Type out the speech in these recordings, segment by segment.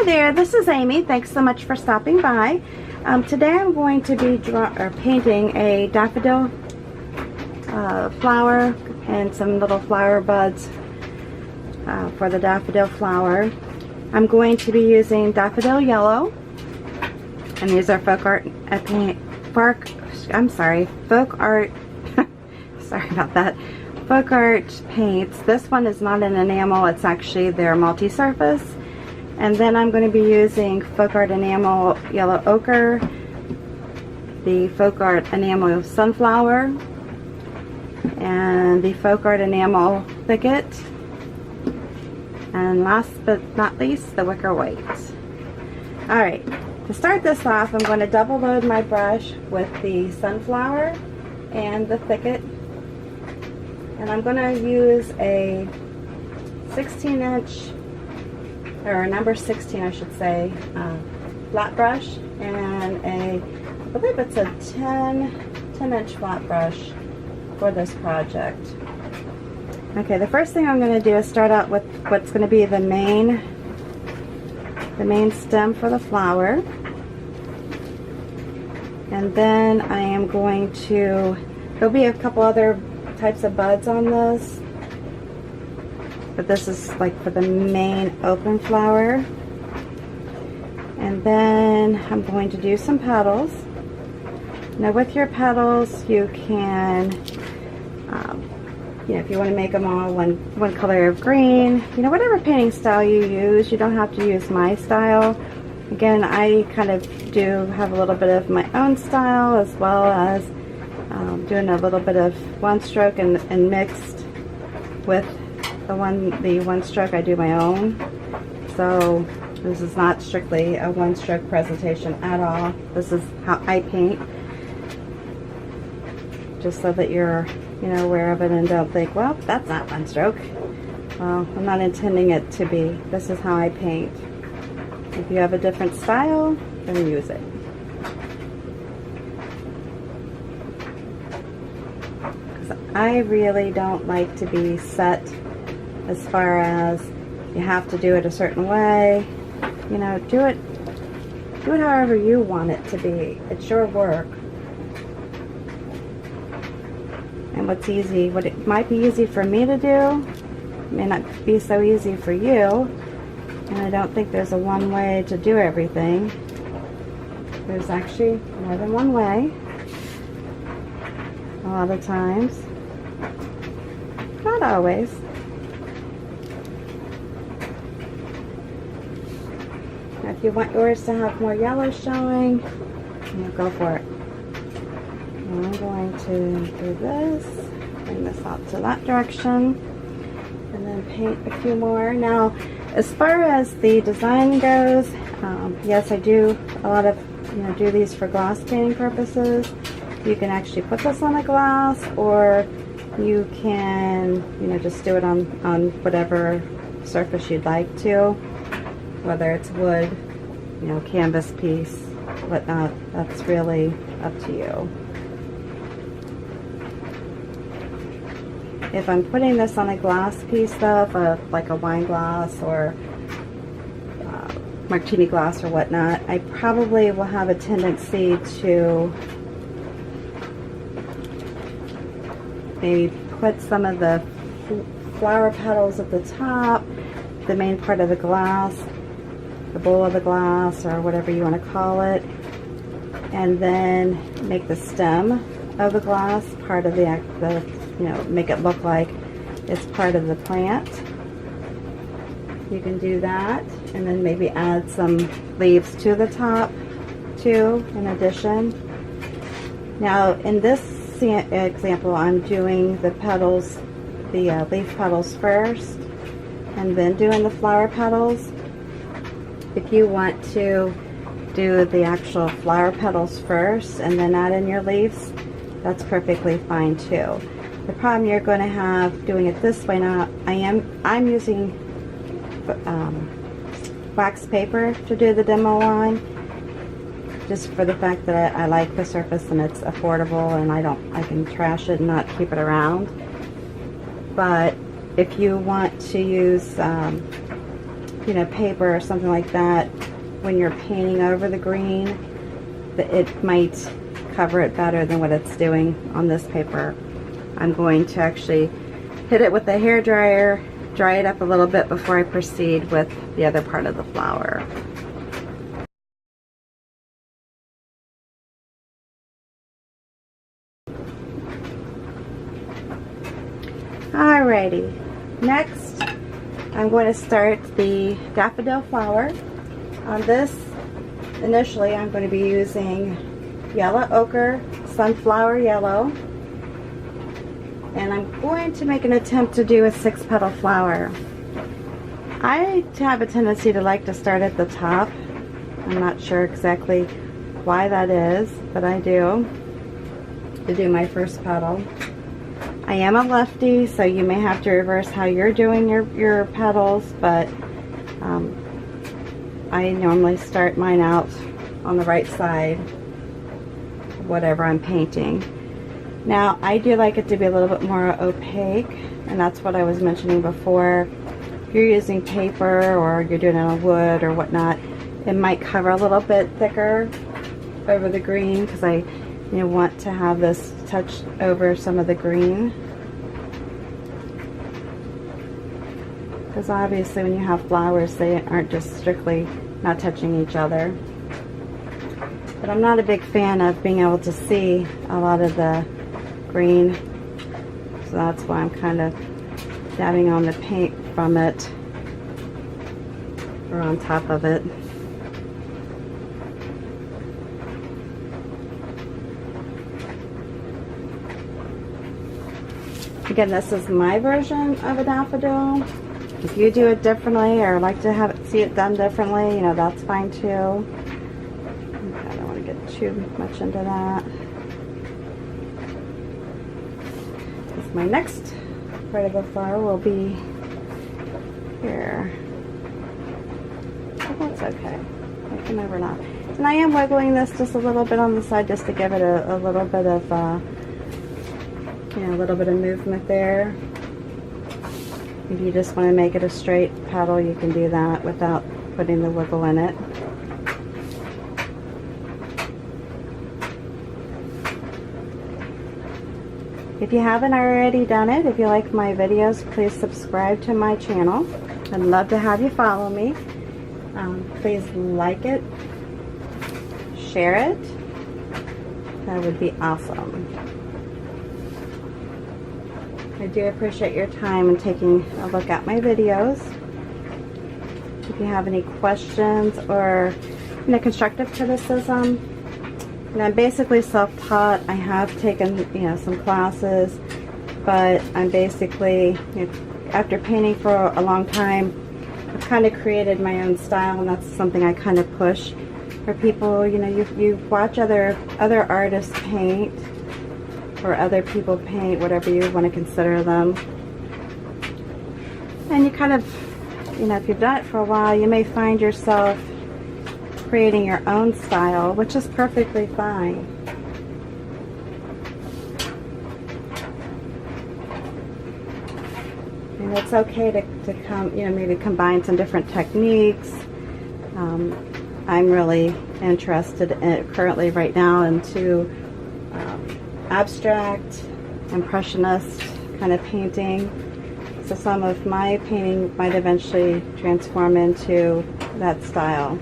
Hi there, this is Amy. Thanks so much for stopping by. Today I'm going to be painting a daffodil flower and some little flower buds for the daffodil flower. I'm going to be using daffodil yellow, and these are folk art sorry about that, folk art paints. This one is not an enamel, it's actually their multi-surface. And then I'm going to be using folk art enamel yellow ochre, the folk art enamel sunflower, and the folk art enamel thicket, and last but not least, the wicker white. Alright, to start this off, I'm going to double load my brush with the sunflower and the thicket, and I'm going to use a 16-inch or number 16 I should say, flat brush, and I believe it's a 10-inch flat brush for this project. Okay, the first thing I'm going to do is start out with what's going to be the main stem for the flower, and then I am going to, there'll be a couple other types of buds on this, but this is like for the main open flower. And then I'm going to do some petals. Now with your petals, you can, if you want to make them all one color of green, whatever painting style you use. You don't have to use my style. Again, I kind of do have a little bit of my own style, as well as doing a little bit of one stroke and mixed with the one stroke. I do my own. So this is not strictly a one stroke presentation at all. This is how I paint, just so that you're aware of it and don't think, well, that's not one stroke. Well, I'm not intending it to be. This is how I paint. If you have a different style, then use it. I really don't like to be set as far as you have to do it a certain way. Do it however you want it to be. It's your work. And what it might be easy for me to do may not be so easy for you. And I don't think there's a one way to do everything. There's actually more than one way a lot of times. Not always. Now, if you want yours to have more yellow showing, go for it. I'm going to do this, bring this out to that direction, and then paint a few more. Now, as far as the design goes, yes, I do a lot of, do these for glass painting purposes. You can actually put this on a glass, or you can, just do it on whatever surface you'd like to, whether it's wood, canvas piece, whatnot. That's really up to you. If I'm putting this on a glass piece though, like a wine glass or martini glass or whatnot, I probably will have a tendency to maybe put some of the flower petals at the top, the main part of the glass, the bowl of the glass, or whatever you want to call it, and then make the stem of the glass part of make it look like it's part of the plant. You can do that, and then maybe add some leaves to the top too, in addition. Now in this example, I'm doing the petals, the leaf petals first, and then doing the flower petals. If you want to do the actual flower petals first and then add in your leaves, that's perfectly fine too. The problem you're going to have doing it this way now, I'm using wax paper to do the demo on, just for the fact that I like the surface and it's affordable, and I can trash it and not keep it around. But if you want to use you know, paper or something like that, when you're painting over the green, that it might cover it better than what it's doing on this paper. I'm going to actually hit it with the hair dryer, dry it up a little bit before I proceed with the other part of the flower. Alrighty, next I'm going to start the daffodil flower. On this, initially I'm going to be using yellow ochre, sunflower yellow, and I'm going to make an attempt to do a 6-petal flower. I have a tendency to like to start at the top. I'm not sure exactly why that is, but I do, to do my first petal. I am a lefty, so you may have to reverse how you're doing your petals, but I normally start mine out on the right side, whatever I'm painting. Now, I do like it to be a little bit more opaque, and that's what I was mentioning before. If you're using paper or you're doing it on wood or whatnot, it might cover a little bit thicker over the green, because I want to have this touch over some of the green. Because obviously when you have flowers, they aren't just strictly not touching each other. But I'm not a big fan of being able to see a lot of the green, so that's why I'm kind of dabbing on the paint from it, or on top of it. Again, this is my version of a daffodil. If you do it differently or like to see it done differently, that's fine too. I don't want to get too much into that. My next part of the flower will be here. But that's okay. I can never not. And I am wiggling this just a little bit on the side, just to give it a little bit of a little bit of movement there. If you just want to make it a straight petal, you can do that without putting the wiggle in it. If you haven't already done it, if you like my videos, please subscribe to my channel. I'd love to have you follow me. Please like it, share it. That would be awesome. I do appreciate your time and taking a look at my videos. If you have any questions or constructive criticism, I'm basically self-taught. I have taken some classes, but I'm basically, after painting for a long time, I've kind of created my own style, and that's something I kind of push for people. You watch other artists paint, or other people paint, whatever you want to consider them, and you kind of, if you've done it for a while, you may find yourself creating your own style, which is perfectly fine. And it's okay to come, maybe combine some different techniques. I'm really interested currently right now into abstract, impressionist kind of painting. So some of my painting might eventually transform into that style.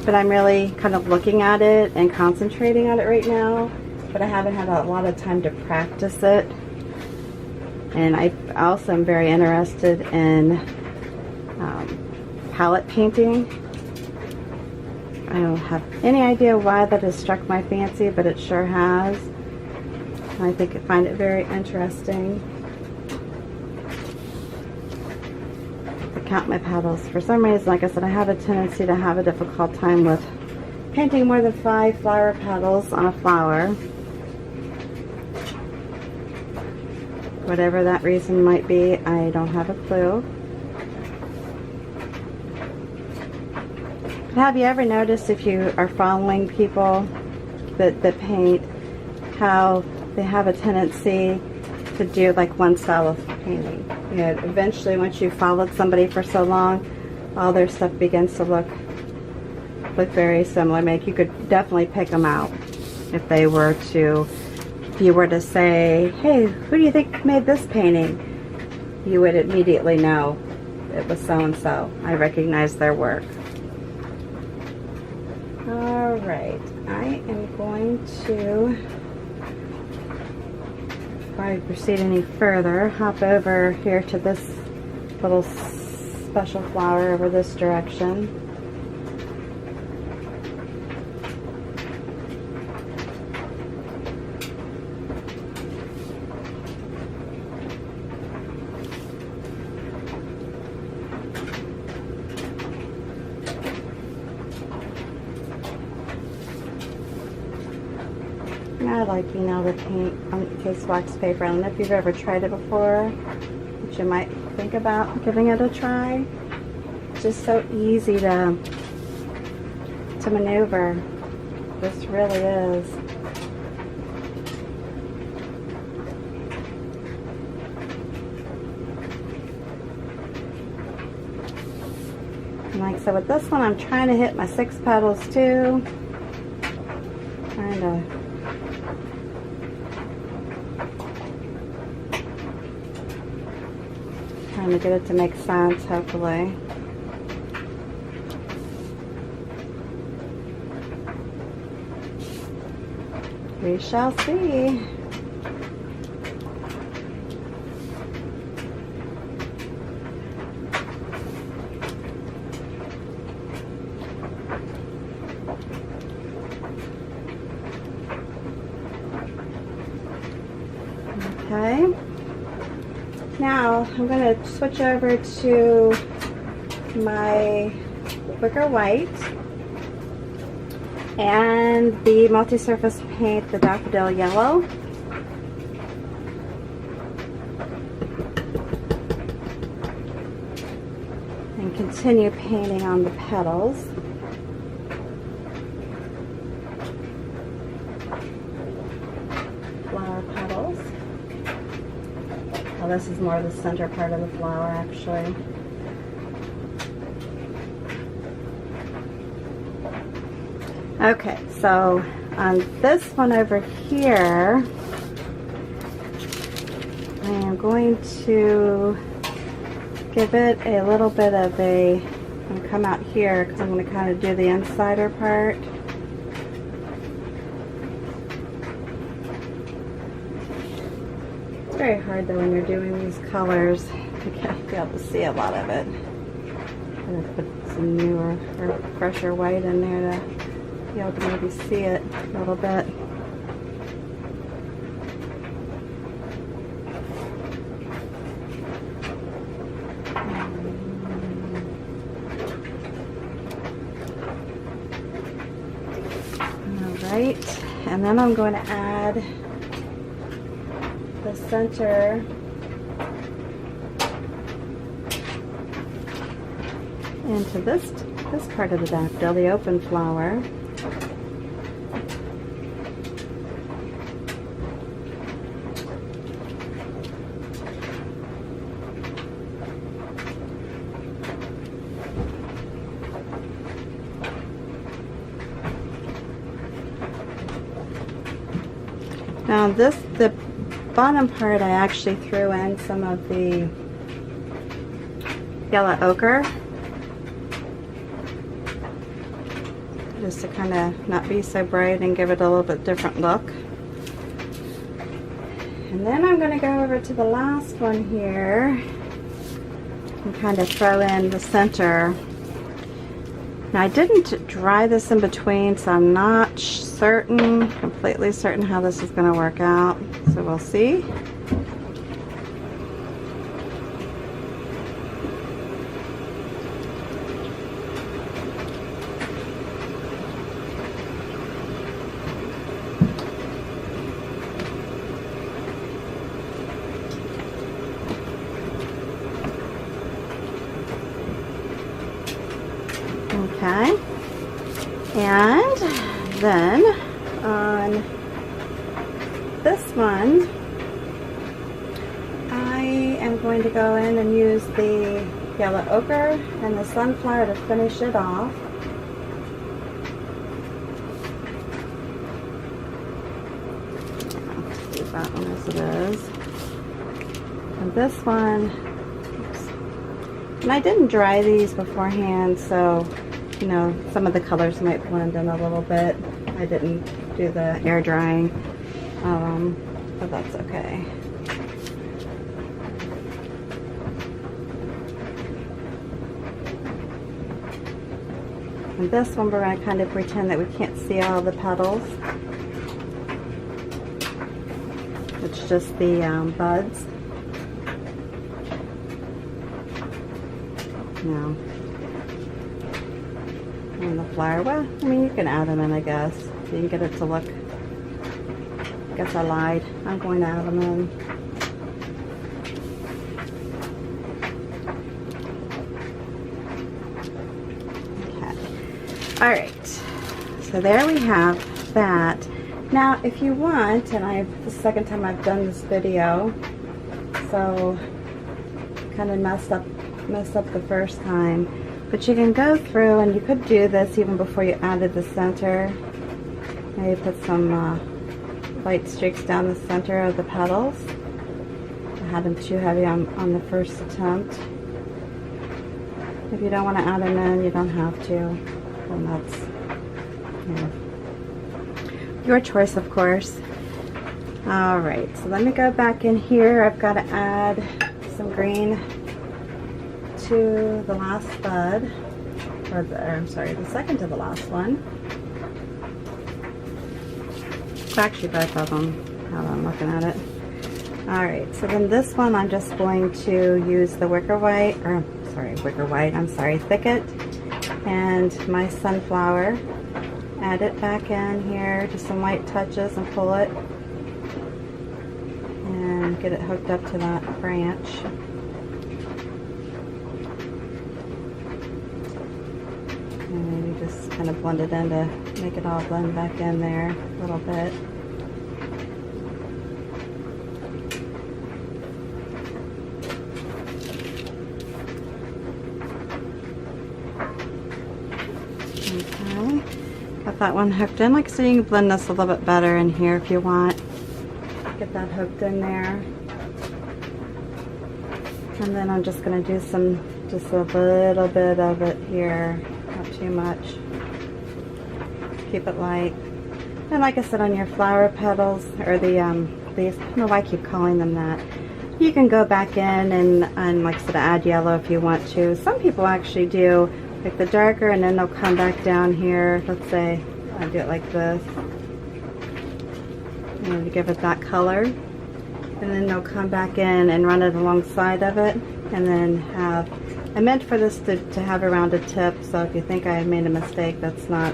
But I'm really kind of looking at it and concentrating on it right now, but I haven't had a lot of time to practice it. And I also am very interested in palette painting. I don't have any idea why that has struck my fancy, but it sure has. I find it very interesting. To count my petals. For some reason, like I said, I have a tendency to have a difficult time with painting more than 5 flower petals on a flower. Whatever that reason might be, I don't have a clue. But have you ever noticed, if you are following people that paint, how they have a tendency to do like one style of painting? Eventually, once you've followed somebody for so long, all their stuff begins to look very similar. You could definitely pick them out if you were to say, hey, who do you think made this painting? You would immediately know it was so-and-so. I recognize their work. All right, I am going to, before I proceed any further, hop over here to this little special flower over this direction. I like, the paint on case wax paper. I don't know if you've ever tried it before, but you might think about giving it a try. It's just so easy to maneuver. This really is. And like I said, with this one, I'm trying to hit my 6 petals too. Trying to get it to make sense, hopefully. We shall see. Okay. Now I'm going to switch over to my Wicker White and the multi-surface paint, the Daffodil Yellow. And continue painting on the petals. Flower petals. Well, this is more the center part of the flower, actually. Okay, so on this one over here, I am going to give it a little bit of a, I'm going to come out here because I'm going to kind of do the insider part. It's very hard though when you're doing these colors to be able to see a lot of it. I'm going to put some newer or fresher white in there to be able to maybe see it a little bit. Alright, and then I'm going to add the center into this part of the daffodil, the open flower. Now the bottom part I actually threw in some of the yellow ochre just to kind of not be so bright and give it a little bit different look. And then I'm going to go over to the last one here and kind of throw in the center. Now I didn't dry this in between, so I'm not completely certain how this is going to work out. So we'll see. Okay, and then on this one, I am going to go in and use the yellow ochre and the sunflower to finish it off. Leave that one as it is. And this one, oops. And I didn't dry these beforehand, so you know, some of the colors might blend in a little bit. I didn't do the air drying, but that's okay. And this one we're going to kind of pretend that we can't see all the petals. It's just the buds. No. And the flower, well, I mean, you can add them in, I guess. So you can get it to look, I guess I lied. I'm going to add them in. All right, so there we have that. Now, if you want, and the second time I've done this video, so kind of messed up the first time, but you can go through and you could do this even before you added the center. Maybe put some light streaks down the center of the petals. I had them too heavy on the first attempt. If you don't want to add them in, you don't have to. And that's, you know, your choice, of course. All right, so let me go back in here. I've got to add some green to the last bud, I'm sorry, the second to the last one. Actually, both of them, now that I'm looking at it. All right, so then this one, I'm just going to use the Thicket and my sunflower. Add it back in here, just some light touches, and pull it and get it hooked up to that branch. And maybe just kind of blend it in to make it all blend back in there a little bit. Okay, got that one hooked in. Like I said, you can blend this a little bit better in here if you want. Get that hooked in there. And then I'm just going to do just a little bit of it here, not too much. Keep it light. And like I said, on your flower petals, or the leaves, I don't know why I keep calling them that. You can go back in and like I said, add yellow if you want to. Some people actually do like the darker, and then they'll come back down here. Let's say I do it like this, and to give it that color, and then they'll come back in and run it alongside of it, and then have, I meant for this to have a rounded tip, so if you think I made a mistake, that's not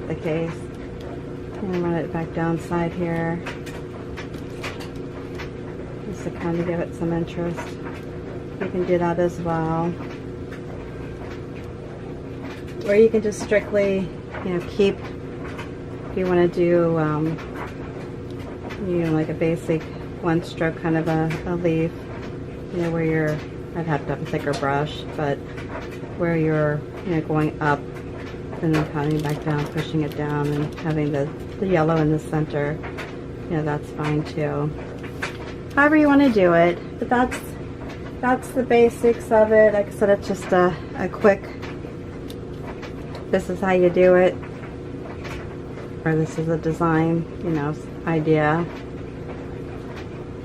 the case. And run it back down side here, just to kind of give it some interest. You can do that as well. Or you can just strictly, keep, if you want to do, like a basic one stroke kind of a leaf, where I'd have to have a thicker brush, but where you're, going up and then coming back down, pushing it down, and having the yellow in the center, that's fine too. However you want to do it, but that's the basics of it. Like I said, it's just a quick, this is how you do it, or this is a design, idea.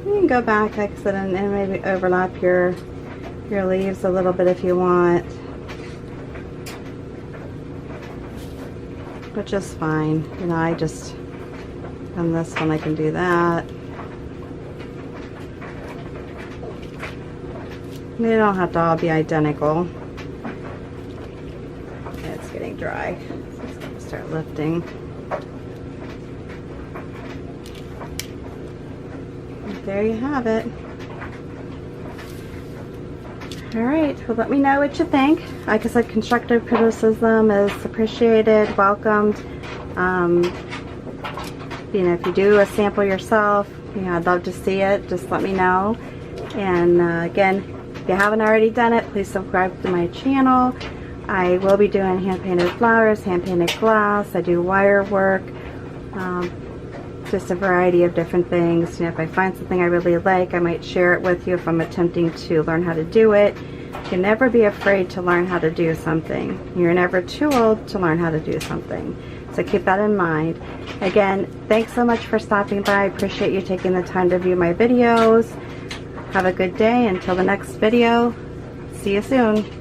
You can go back, like I said, and maybe overlap your leaves a little bit if you want, but just fine. I just, on this one I can do that. They don't have to all be identical. Okay, it's getting dry, so it's going to start lifting. There you have it. Alright, well, let me know what you think. Like I said, constructive criticism is appreciated, welcomed. If you do a sample yourself, I'd love to see it. Just let me know. And again, you haven't already done it, please subscribe to my channel. I will be doing hand-painted flowers, hand-painted glass. I do wire work, just a variety of different things. You know, if I find something I really like, I might share it with you if I'm attempting to learn how to do it. You can never be afraid to learn how to do something. You're never too old to learn how to do something. So keep that in mind. Again, thanks so much for stopping by. I appreciate you taking the time to view my videos. Have a good day. Until the next video, see you soon.